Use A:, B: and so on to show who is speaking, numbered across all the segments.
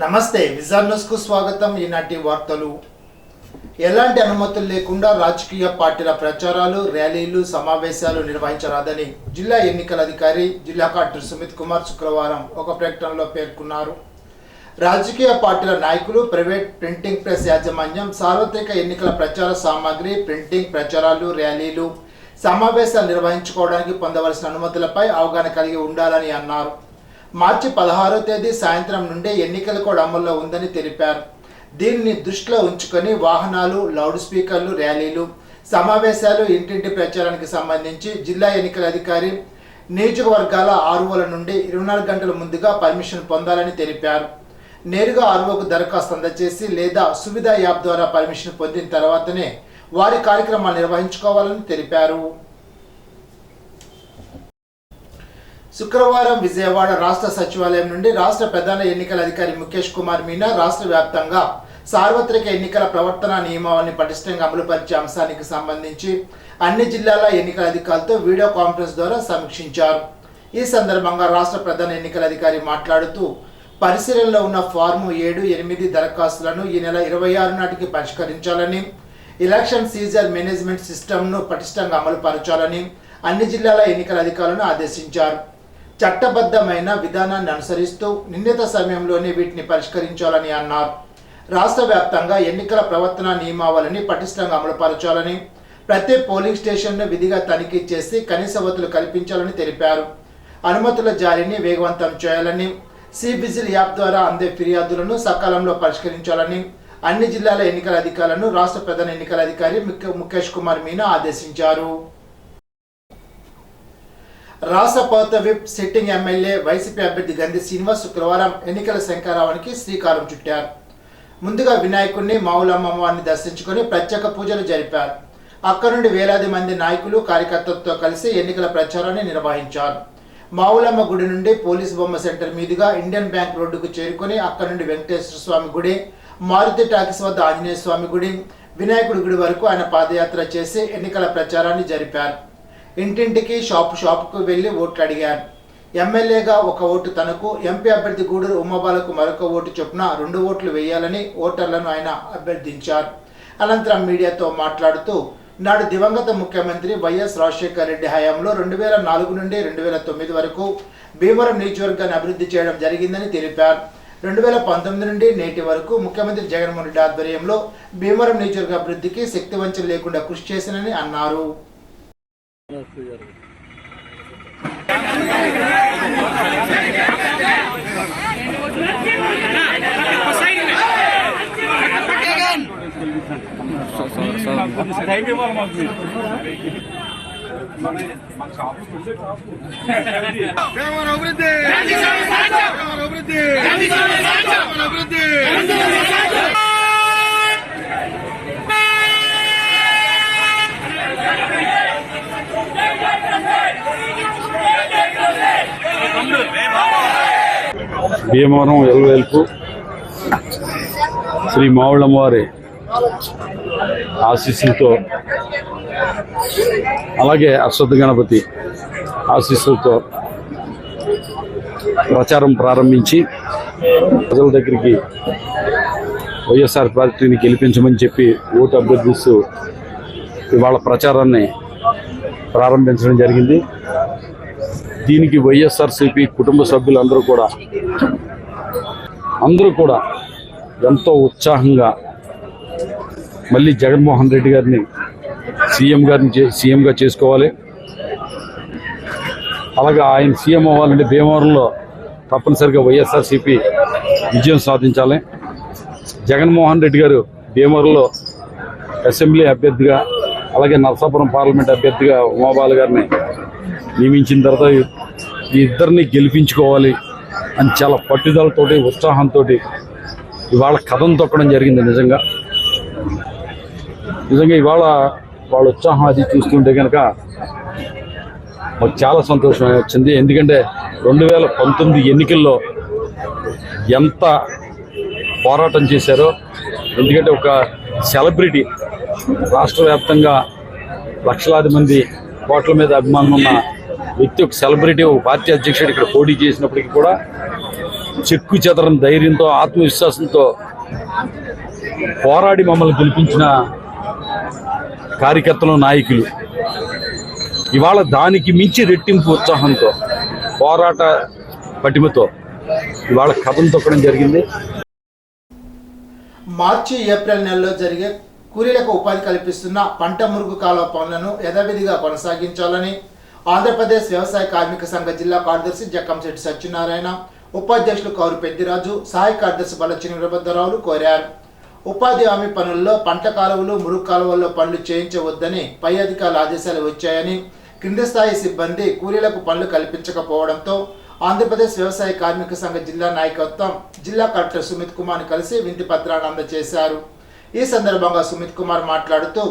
A: నమస్తే vision news కు స్వాగతం. ఈనాటి వార్తలు. ఎలాంటి అనుమతులు లేకుండా రాజకీయ పార్టీల ప్రచారాలు, ర్యాలీలు, సమావేశాలు నిర్వహించరాదని జిల్లా ఎన్నికల అధికారి జిల్లా కలెక్టర్ సుమిత్ కుమార్ శుక్రవారం ఒక ప్రకటనలో పేర్కొన్నారు. రాజకీయ పార్టీల నాయకులు, ప్రైవేట్ ప్రింటింగ్ ప్రెస్ యాజమాన్యం సార్వత్రిక ఎన్నికల ప్రచార సామాగ్రి, ప్రింటింగ్, ప్రచారాలు, ర్యాలీలు, సమావేశాలు నిర్వహించుకోవడానికి పొందవలసిన అనుమతులపై అవగాహన కలిగి ఉండాలని అన్నారు. మార్చి 16వ తేదీ సాయంత్రం నుండే ఎన్నికల కోడ్ అమల్లో ఉందని తెలిపారు. దీనిని దృష్టిలో ఉంచుకొని వాహనాలు, లౌడ్ స్పీకర్లు, ర్యాలీలు, సమావేశాలు, ఇంటింటి ప్రచారానికి సంబంధించి జిల్లా ఎన్నికల అధికారి నియోజకవర్గాల ఆర్ఓల నుండి 24 గంటల ముందుగా పర్మిషన్ పొందాలని తెలిపారు. నేరుగా ఆర్ఓకు దరఖాస్తు అందజేసి లేదా సువిధ యాప్ ద్వారా పర్మిషన్ పొందిన తర్వాతనే వారి కార్యక్రమాలు నిర్వహించుకోవాలని తెలిపారు. శుక్రవారం విజయవాడ రాష్ట్ర సచివాలయం నుండి రాష్ట్ర ప్రధాన ఎన్నికల అధికారి ముఖేష్ కుమార్ మీనా రాష్ట్ర వ్యాప్తంగా సార్వత్రిక ఎన్నికల ప్రవర్తన నియమావళిని పటిష్టంగా అమలుపరిచే అంశానికి సంబంధించి అన్ని జిల్లాల ఎన్నికల అధికారులతో వీడియో కాన్ఫరెన్స్ ద్వారా సమీక్షించారు. ఈ సందర్భంగా రాష్ట్ర ప్రధాన ఎన్నికల అధికారి మాట్లాడుతూ పరిశీలనలో ఉన్న ఫార్ము 7, 8 దరఖాస్తులను ఈ నెల 26 నాటికి పరిష్కరించాలని, ఎలక్షన్ సీజర్ మేనేజ్మెంట్ సిస్టమ్ను పటిష్టంగా అమలుపరచాలని అన్ని జిల్లాల ఎన్నికల అధికారులను ఆదేశించారు. చట్టబద్ధమైన విధానాన్ని అనుసరిస్తూ నిర్ణీత సమయంలోనే వీటిని పరిష్కరించాలని అన్నారు. రాష్ట్ర వ్యాప్తంగా ఎన్నికల ప్రవర్తన నియమావళిని పటిష్టంగా అమలుపరచాలని, ప్రతి పోలింగ్ స్టేషన్ను విధిగా తనిఖీ చేసి కనీస వసతులు కల్పించాలని తెలిపారు. అనుమతుల జారీని వేగవంతం చేయాలని, సి విజిల్ యాప్ ద్వారా అందే ఫిర్యాదులను సకాలంలో పరిష్కరించాలని అన్ని జిల్లాల ఎన్నికల అధికారులను రాష్ట్ర ప్రధాన ఎన్నికల అధికారి ముఖేష్ కుమార్ మీనా ఆదేశించారు. రాష్ట్ర కొత్త విప్ సిట్టింగ్ ఎమ్మెల్యే వైసీపీ అభ్యర్థి గంధి శ్రీనివాస్ శుక్రవారం ఎన్నికల శంఖారావానికి శ్రీకారం చుట్టారు. ముందుగా వినాయకుడిని, మావులమ్మవారిని దర్శించుకొని ప్రత్యేక పూజలు జరిపారు. అక్కడి నుండి వేలాది మంది నాయకులు, కార్యకర్తలతో కలిసి ఎన్నికల ప్రచారాన్ని నిర్వహించారు. మావులమ్మ గుడి నుండి పోలీస్ బొమ్మ సెంటర్ మీదుగా ఇండియన్ బ్యాంక్ రోడ్డుకు చేరుకొని అక్కడి నుండి వెంకటేశ్వర స్వామి గుడి, మారుతి టాకీస్ వద్ద ఆంజనేయ స్వామి గుడి, వినాయకుడి గుడి వరకు ఆయన పాదయాత్ర చేసి ఎన్నికల ప్రచారాన్ని జరిపారు. ఇంటింటికి, షాపుకు వెళ్లి ఓట్లు అడిగారు. ఎమ్మెల్యేగా ఒక ఓటు తనకు, ఎంపీ అభ్యర్థి గూడూరు ఉమ్మబాలకు మరొక ఓటు చొప్పున 2 ఓట్లు వేయాలని ఓటర్లను ఆయన అభ్యర్థించారు. అనంతరం మీడియాతో మాట్లాడుతూ నాడు దివంగత ముఖ్యమంత్రి వైఎస్ రాజశేఖర రెడ్డి హయాంలో 2004 నుండి 2009 వరకు భీమవరం నియోజకవర్గాన్ని అభివృద్ధి చేయడం జరిగిందని తెలిపారు. 2019 నుండి నేటి వరకు ముఖ్యమంత్రి జగన్మోహన్ రెడ్డి ఆధ్వర్యంలో భీమవరం నియోజకవర్గ అభివృద్ధికి శక్తివంచన లేకుండా కృషి చేశానని అన్నారు.
B: భీమవరం ఎల్వేల్పు శ్రీ మావుళ్ళమ్మవారి ఆశీస్సులతో, అలాగే అశ్వత్థ గణపతి ఆశీస్సులతో ప్రచారం ప్రారంభించి ప్రజల దగ్గరికి వైఎస్ఆర్ పార్టీని గెలిపించమని చెప్పి ఓటు అభ్యర్థిస్తూ ఇవాళ ప్రచారాన్ని ప్రారంభించడం జరిగింది. దీనికి వైఎస్ఆర్సీపీ కుటుంబ సభ్యులందరూ కూడా ఎంతో ఉత్సాహంగా మళ్ళీ జగన్మోహన్ రెడ్డి గారిని సీఎంగా చేసుకోవాలి, అలాగే ఆయన సీఎం అవ్వాలంటే భీమవరంలో తప్పనిసరిగా వైఎస్ఆర్సీపీ విజయం సాధించాలి. జగన్మోహన్ రెడ్డి గారు భీమవరంలో అసెంబ్లీ అభ్యర్థిగా, అలాగే నరసాపురం పార్లమెంట్ అభ్యర్థిగా ఉమాబాల గారిని నియమించిన తర్వాత ఈ ఇద్దరిని గెలిపించుకోవాలి అని చాలా పట్టుదలతోటి, ఉత్సాహంతో ఇవాళ కథం తొక్కడం జరిగింది. నిజంగా ఇవాళ వాళ్ళ ఉత్సాహం అది చూస్తుంటే కనుక మాకు చాలా సంతోషం వచ్చింది. ఎందుకంటే 2019 ఎన్నికల్లో ఎంత పోరాటం చేశారో, ఎందుకంటే ఒక సెలబ్రిటీ, రాష్ట్ర వ్యాప్తంగా లక్షలాది మంది కోట్ల మీద అభిమానం ఉన్న వ్యక్తి, ఒక సెలబ్రిటీ, ఒక పార్టీ అధ్యక్షుడు ఇక్కడ పోటీ చేసినప్పటికీ కూడా చెక్కు చెదరని ధైర్యంతో ఆత్మవిశ్వాసంతో పోరాడి మమ్మల్ని గెలిపించిన కార్యకర్తలు నాయకులు ఇవాళ దానికి మించి రెట్టింపు ఉత్సాహంతో పోరాట పటిమతో ఇవాళ కథం తొక్కడం జరిగింది.
A: మార్చి ఏప్రిల్ నెలలో జరిగే కూలీలకు ఉపాధి కల్పిస్తున్న పంట మురుగు కాలువ పనులను యథావిధిగా కొనసాగించాలని ఆంధ్రప్రదేశ్ వ్యవసాయ కార్మిక సంఘ జిల్లా కార్యదర్శి జక్కంశెట్టి సత్యనారాయణ, ఉపాధ్యక్షులు కౌరు పెద్దిరాజు, సహాయ కార్యదర్శి బల్లచిని వీరభద్రరావులు కోరారు. ఉపాధి హామీ పనుల్లో పంట కాలువలు, మురుగు కాలువల్లో పనులు చేయించవద్దని పై అధికారుల ఆదేశాలు వచ్చాయని, కింది స్థాయి సిబ్బంది కూలీలకు పనులు కల్పించకపోవడంతో ఆంధ్రప్రదేశ్ వ్యవసాయ కార్మిక సంఘ జిల్లా నాయకత్వం జిల్లా కలెక్టర్ సుమిత్ కుమార్ని కలిసి వినతి పత్రాన్ని అందజేశారు. ఈ సందర్భంగా సుమిత్ కుమార్ మాట్లాడుతూ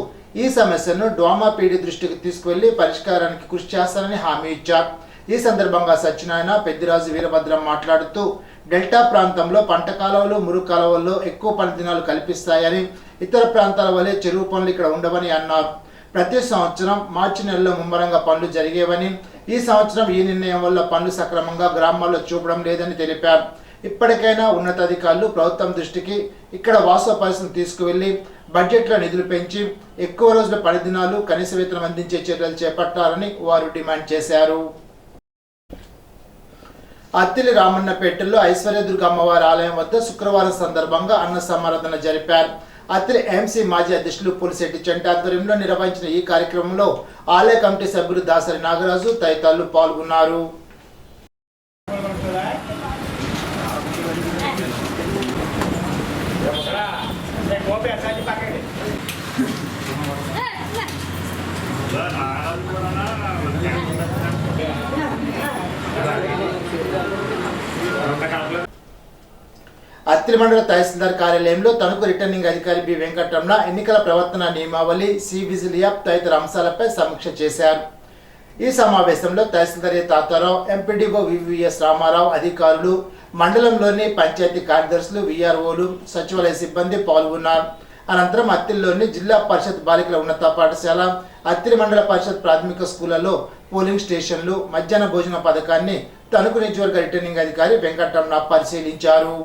A: ఈ సమస్యను డ్వామా పీడీ దృష్టికి తీసుకువెళ్లి పరిష్కారానికి కృషి చేస్తానని హామీ ఇచ్చారు. ఈ సందర్భంగా సత్యనారాయణ, పెద్దిరాజు, వీరభద్రం మాట్లాడుతూ డెల్టా ప్రాంతంలో పంట కాలువలు, మురుగు కాలువల్లో ఎక్కువ పని దినాలు కల్పిస్తాయని, ఇతర ప్రాంతాల వలె చెరువు పనులు ఇక్కడ ఉండవని అన్నారు. ప్రతి సంవత్సరం మార్చి నెలలో ముమ్మరంగా పనులు జరిగేవని, ఈ సంవత్సరం ఈ నిర్ణయం వల్ల పనులు సక్రమంగా గ్రామాల్లో చూపడం లేదని తెలిపారు. ఇప్పటికైనా ఉన్నతాధికారులు ప్రభుత్వం దృష్టికి ఇక్కడ వాస్తవ పరిస్థితిని తీసుకువెళ్లి బడ్జెట్లో నిధులు పెంచి ఎక్కువ రోజుల పని దినాలు, కనీస వేతనం అందించే చర్యలు చేపట్టాలని వారు డిమాండ్ చేశారు. అత్తిలి రామన్నపేటలో ఐశ్వర్యదుర్గ అమ్మవారి ఆలయం వద్ద శుక్రవారం సందర్భంగా అన్న సమారాధన జరిపారు. అత్తిలి ఎంసీ మాజీ అధ్యక్షులు పులిశెట్టి చెంటి ఆధ్వర్యంలో నిర్వహించిన ఈ కార్యక్రమంలో ఆలయ కమిటీ సభ్యులు దాసరి నాగరాజు తదితరులు పాల్గొన్నారు. అత్తిలి మండల తహసీల్దార్ కార్యాలయంలో తణుకు రిటర్నింగ్ అధికారి బి వెంకటరమణ ఎన్నికల ప్రవర్తన నియమావళి, సి విజిల్ యాప్ తదితర అంశాలపై సమీక్ష చేశారు. ఈ సమావేశంలో తహసీల్దార్ తాతారావు, ఎంపీడీఓ వివిఎస్ రామారావు, అధికారులు, మండలంలోని పంచాయతీ కార్యదర్శులు, విఆర్ఓలు, సచివాలయ సిబ్బంది పాల్గొన్నారు. అనంతరం అత్తిలిలోని జిల్లా పరిషత్ బాలికల ఉన్నత పాఠశాల, అత్తిలి మండల పరిషత్ ప్రాథమిక స్కూళ్లలో పోలింగ్ స్టేషన్లు, మధ్యాహ్న భోజన పథకాన్ని తణుకు నియోజకవర్గ రిటర్నింగ్ అధికారి వెంకటరమణ పరిశీలించారు.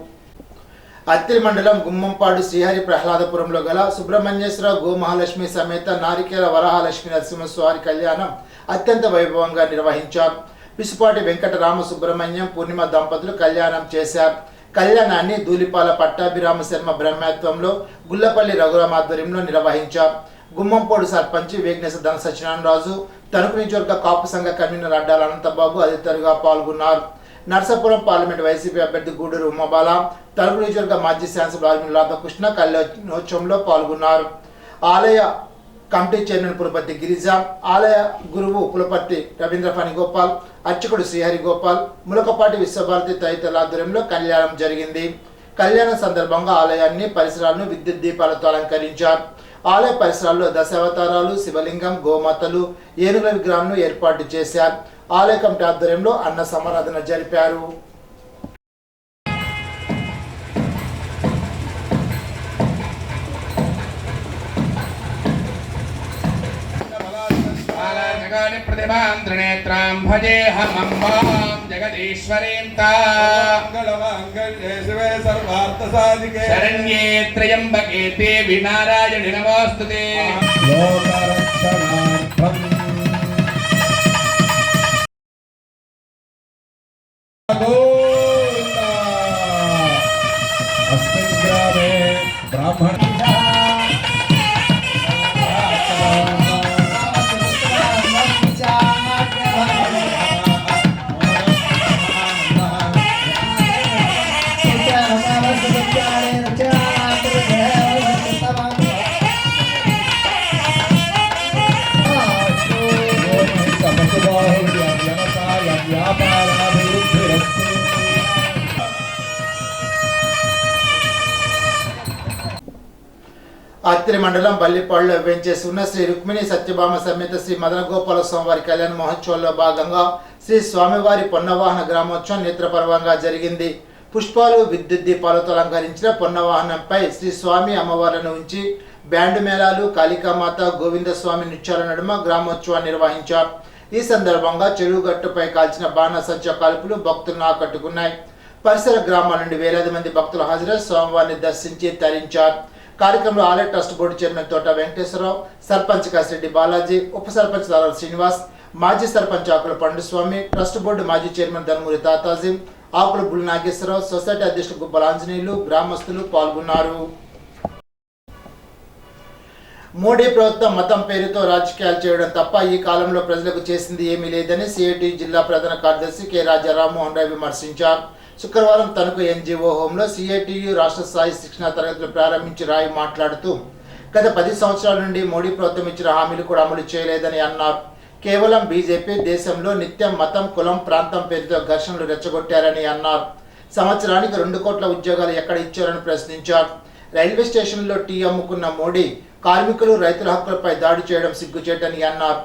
A: అత్తిలి మండలం గుమ్మంపాడు శ్రీహరి ప్రహ్లాదపురంలో గల సుబ్రహ్మణ్యేశ్వర గోమహాలక్ష్మి సమేత నారికేల వరహాలక్ష్మి నరసింహస్వామి కళ్యాణం అత్యంత వైభవంగా నిర్వహించారు. పిసుపాటి వెంకటరామ సుబ్రహ్మణ్యం పూర్ణిమ దంపతులు కళ్యాణం చేశారు. కళ్యాణాన్ని ధూళిపాల పట్టాభిరామ శర్మ బ్రహ్మత్వంలో గుల్లపల్లి రఘురామ ఆధ్వర్యంలో నిర్వహించారు. గుమ్మంపోడు సర్పంచ్ వేగ్నేశ ధన సత్యనారాయణరాజు, తణుకు నియోజకవర్గ కాపు సంఘ కన్వీనర్ అడ్డాల అనంతబాబు తదితరులుగా పాల్గొన్నారు. నర్సాపురం పార్లమెంట్ వైసీపీ అభ్యర్థి గూడూరు ఉమ్మబాల, తణుకు నియోజకవర్గ మాజీ శాసనసభ్యులు ఆర్మీ రాధాకృష్ణ కళ్యాణోత్సవంలో పాల్గొన్నారు. ఆలయ కమిటీ చైర్మన్ పులపర్తి గిరిజ, ఆలయ గురువు పులపర్తి రవీంద్ర ఫణిగోపాల్, అర్చకుడు శ్రీహరి గోపాల్, ములకపాటి విశ్వభారతి తదితరుల ఆధ్వర్యంలో కళ్యాణం జరిగింది. కళ్యాణం సందర్భంగా ఆలయాన్ని, పరిసరాలను విద్యుత్ దీపాలతో అలంకరించారు. ఆలయ పరిసరాల్లో దశావతారాలు, శివలింగం, గోమాతలు, ఏనుగుల విగ్రహాలను ఏర్పాటు చేశారు. ఆలయ కమిటీ ఆధ్వర్యంలో అన్న సమారాధన జరిపారు.
C: प्रतिभां भजेऽहमम्बां जगदीश्वरीं शिवे सर्वार्थसाधिके शरण्ये त्र्यम्बके देवी नारायणि नमोऽस्तुते. अस्मिन् ग्रामे ब्राह्मण
A: అత్తిలి మండలం బల్లిపాడులో వెంచేసి ఉన్న శ్రీ రుక్మిణి సత్యభామ సమేత శ్రీ మదన గోపాల స్వామివారి కళ్యాణ మహోత్సవంలో భాగంగా శ్రీ స్వామివారి పొన్నవాహన గ్రామోత్సవం నేత్రపర్వంగా జరిగింది. పుష్పాలు, విద్యుత్ దీపాలతో అలంకరించిన పొన్నవాహనంపై శ్రీ స్వామి అమ్మవార్లను ఉంచి బ్యాండ్ మేళాలు, కాళికామాత, గోవిందస్వామి నృత్యాల నడుమ గ్రామోత్సవాన్ని నిర్వహించారు. ఈ సందర్భంగా చెరువు గట్టుపై కాల్చిన బాణసంచ కాల్పులు భక్తులను ఆకట్టుకున్నాయి. పరిసర గ్రామాల నుండి వేలాది మంది భక్తులు హాజరై స్వామివారిని దర్శించి తరించారు. కార్యక్రమంలో ఆలయ ట్రస్ట్ బోర్డు చైర్మన్ తోట వెంకటేశ్వరరావు, సర్పంచ్ కాసిరెడ్డి బాలాజీ, ఉప సర్పంచ్ దారాల శ్రీనివాస్, మాజీ సర్పంచ్ ఆకుల పండుస్వామి, ట్రస్ట్ బోర్డు మాజీ చైర్మన్ ధనుమూరి తాతాజీ, ఆకుల బుల్ నాగేశ్వరరావు, సొసైటీ అధ్యక్షులు గుబ్బల ఆంజనేయులు, గ్రామస్తులు పాల్గొన్నారు. మోడీ ప్రభుత్వం మతం పేరుతో రాజకీయాలు చేయడం తప్ప ఈ కాలంలో ప్రజలకు చేసింది ఏమీ లేదని సిఐటి జిల్లా ప్రధాన కార్యదర్శి కె రాజా రామ్మోహన్ రావు విమర్శించారు. శుక్రవారం తణుకు ఎన్జిఓ హోంలో సిఐటియు రాష్ట్ర స్థాయి శిక్షణా తరగతులు ప్రారంభించి రాయి మాట్లాడుతూ గత 10 సంవత్సరాల నుండి మోడీ ప్రభుత్వం ఇచ్చిన హామీలు కూడా అమలు చేయలేదని అన్నారు. కేవలం బీజేపీ దేశంలో నిత్యం మతం, కులం, ప్రాంతం పేరుతో ఘర్షణలు రెచ్చగొట్టారని అన్నారు. సంవత్సరానికి 2 కోట్ల ఉద్యోగాలు ఎక్కడ ఇచ్చారని ప్రశ్నించారు. రైల్వే స్టేషన్లో టీ అమ్ముకున్న మోడీ కార్మికులు, రైతుల హక్కులపై దాడి చేయడం సిగ్గుచేటని అన్నారు.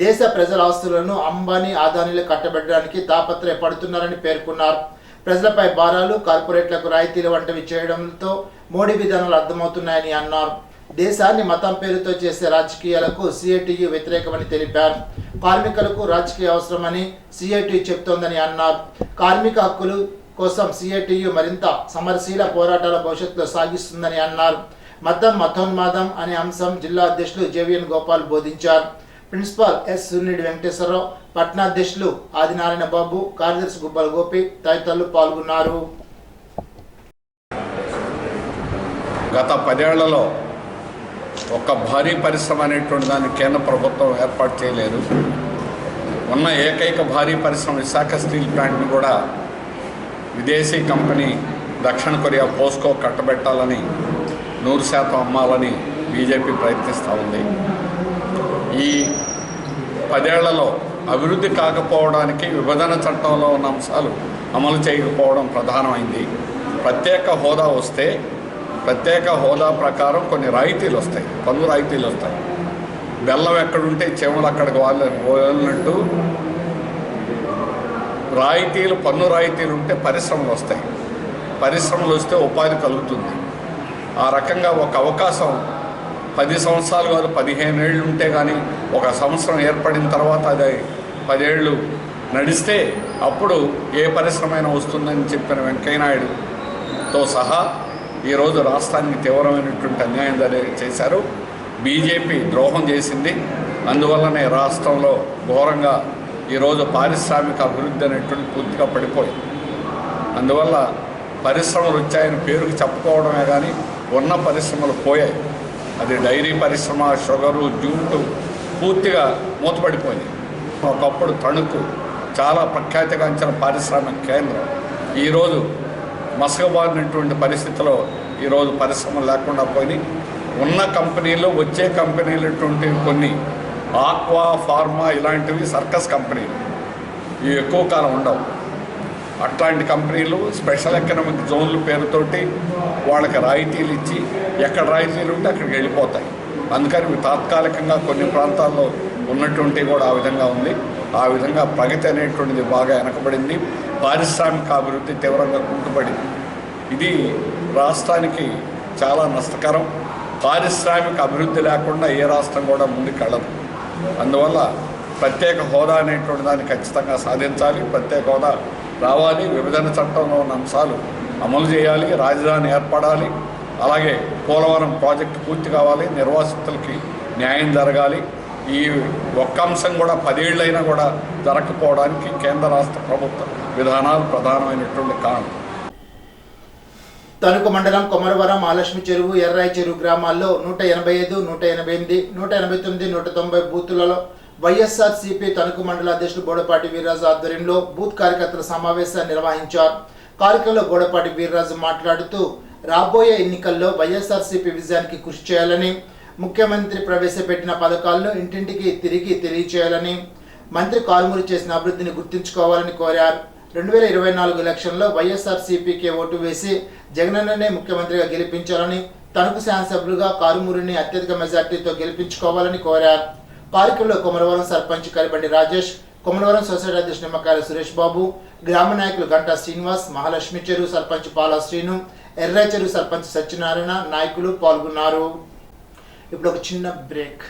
A: దేశ ప్రజల ఆస్తులను అంబానీ, అదానీలు కట్టబెట్టడానికి తాపత్రయపడుతున్నారని పేర్కొన్నారు. ప్రజలపై భారాలు, కార్పొరేట్లకు రాయితీలు వంటివి చేయడంతో మోడీ విధానాలు అర్థమవుతున్నాయని అన్నారు. దేశాన్ని మతం పేరుతో చేసే రాజకీయాలకు సిఐటియు వ్యతిరేకమని తెలిపారు. కార్మికులకు రాజకీయ అవసరమని సిఐటియు చెప్తోందని అన్నారు. కార్మిక హక్కులు కోసం సిఐటియు మరింత సమరశీల పోరాటాల భవిష్యత్తులో సాగిస్తుందని అన్నారు. మతం మతోన్మాదం అనే అంశం జిల్లా అధ్యక్షులు జేవిఎన్ గోపాల్ బోధించారు. ప్రిన్సిపాల్ ఎస్ సున్నిడి వెంకటేశ్వరరావు, పట్టణాధ్యక్షులు ఆదినారాయణ బాబు, కార్యదర్శి గుబ్బల గోపి తదితరులు పాల్గొన్నారు.
D: గత 10 ఏళ్లలో ఒక భారీ పరిశ్రమ అనేటువంటి దాన్ని కేంద్ర ప్రభుత్వం ఏర్పాటు చేయలేదు. ఉన్న ఏకైక భారీ పరిశ్రమ విశాఖ స్టీల్ ప్లాంట్ని కూడా విదేశీ కంపెనీ దక్షిణ కొరియా పోస్కో కట్టబెట్టాలని 100% అమ్మాలని బీజేపీ ప్రయత్నిస్తూ ఉంది. ఈ 10 ఏళ్లలో అభివృద్ధి కాకపోవడానికి విభజన చట్టంలో ఉన్న అంశాలు అమలు చేయకపోవడం ప్రధానమైంది. ప్రత్యేక హోదా వస్తే ప్రత్యేక హోదా ప్రకారం కొన్ని రాయితీలు వస్తాయి, పన్ను రాయితీలు వస్తాయి. బెల్లం ఎక్కడుంటే చెవులు అక్కడికి వాళ్ళినట్టు రాయితీలు, పన్ను రాయితీలు ఉంటే పరిశ్రమలు వస్తాయి. పరిశ్రమలు వస్తే ఉపాధి కలుగుతుంది. ఆ రకంగా ఒక అవకాశం 10 సంవత్సరాలు కాదు 15 ఏళ్ళు ఉంటే కానీ ఒక సంవత్సరం ఏర్పడిన తర్వాత అది 10 ఏళ్ళు నడిస్తే అప్పుడు ఏ పరిశ్రమైనా వస్తుందని చెప్పిన వెంకయ్యనాయుడుతో సహా ఈరోజు రాష్ట్రానికి తీవ్రమైనటువంటి అన్యాయం చేశారు. బీజేపీ ద్రోహం చేసింది. అందువల్లనే రాష్ట్రంలో ఘోరంగా ఈరోజు పారిశ్రామిక అభివృద్ధి అనేటువంటి పూర్తిగా పడిపోయింది. అందువల్ల పరిశ్రమలు వచ్చాయని పేరుకి చెప్పుకోవడమే కానీ ఉన్న పరిశ్రమలు పోయాయి. అది డైరీ పరిశ్రమ, షుగరు, జూటు పూర్తిగా మూతపడిపోయింది. ఒకప్పుడు తణుకు చాలా ప్రఖ్యాతిగాంచిన పారిశ్రామిక కేంద్రం ఈరోజు మసకబారినటువంటి పరిస్థితిలో ఈరోజు పరిశ్రమలు లేకుండా పోయి ఉన్న కంపెనీలు, వచ్చే కంపెనీలటువంటి కొన్ని ఆక్వా, ఫార్మా ఇలాంటివి సర్కస్ కంపెనీలు, ఇవి ఎక్కువ కాలం ఉండవు. అట్లాంటి కంపెనీలు స్పెషల్ ఎకనామిక్ జోన్ల పేరుతోటి వాళ్ళకి రాయితీలు ఇచ్చి ఎక్కడ రాయితీలు ఉంటే అక్కడికి వెళ్ళిపోతాయి. అందుకని తాత్కాలికంగా కొన్ని ప్రాంతాల్లో ఉన్నటువంటివి కూడా ఆ విధంగా ఉంది. ఆ విధంగా ప్రగతి అనేటువంటిది బాగా వెనకబడింది. పారిశ్రామిక అభివృద్ధి తీవ్రంగా కుంటుపడింది. ఇది రాష్ట్రానికి చాలా నష్టకరం. పారిశ్రామిక అభివృద్ధి లేకుండా ఏ రాష్ట్రం కూడా ముందుకెళ్ళదు. అందువల్ల ప్రత్యేక హోదా అనేటువంటి దాన్ని ఖచ్చితంగా సాధించాలి. ప్రత్యేక హోదా రావాలి. విభజన చట్టంలో ఉన్న అంశాలు అమలు చేయాలి. రాజధాని ఏర్పడాలి. అలాగే పోలవరం ప్రాజెక్టు పూర్తి కావాలి. నిర్వాసితులకి న్యాయం జరగాలి. ఈ ఒక్క అంశం కూడా 10 ఏళ్ళైనా కూడా జరగకపోవడానికి కేంద్ర రాష్ట్ర ప్రభుత్వ విధానాలు ప్రధానమైనటువంటి కారణం.
A: తణుకు మండలం కొమరవరం, మహాలక్ష్మి చెరువు, ఎర్రాయి చెరువు గ్రామాల్లో 185, 188, 189, 190 బూతులలో వైఎస్ఆర్సీపీ తణుకు మండల అధ్యక్షుడు బోడపాటి వీర్రాజు ఆధ్వర్యంలో బూత్ కార్యకర్తల సమావేశాన్ని నిర్వహించారు. కార్యక్రమంలో బోడపాటి వీర్రాజు మాట్లాడుతూ రాబోయే ఎన్నికల్లో వైఎస్ఆర్సీపీ విజయానికి కృషి చేయాలని, ముఖ్యమంత్రి ప్రవేశపెట్టిన పథకాలను ఇంటింటికి తిరిగి తెలియచేయాలని, మంత్రి కారుమూరి చేసిన అభివృద్ధిని గుర్తుంచుకోవాలని కోరారు. 2024 ఎలక్షన్లో వైఎస్ఆర్సీపీకి ఓటు వేసి జగనన్ననే ముఖ్యమంత్రిగా గెలిపించాలని, తణుకు శాసనసభ్యులుగా కారుమూరిని అత్యధిక మెజార్టీతో గెలిపించుకోవాలని కోరారు. కార్యక్రమంలో కొమరవరం సర్పంచ్ కరిబండి రాజేష్, కొమరవరం సొసైటీ అధ్యక్షుడు నిమ్మకాయల సురేష్ బాబు, గ్రామ నాయకులు గంటా శ్రీనివాస్, మహాలక్ష్మి చెరువు సర్పంచ్ పాలా శ్రీను, ఎర్రాయి చెరువు సర్పంచ్ సత్యనారాయణ నాయకులు పాల్గొన్నారు. ఇప్పుడు ఒక చిన్న బ్రేక్.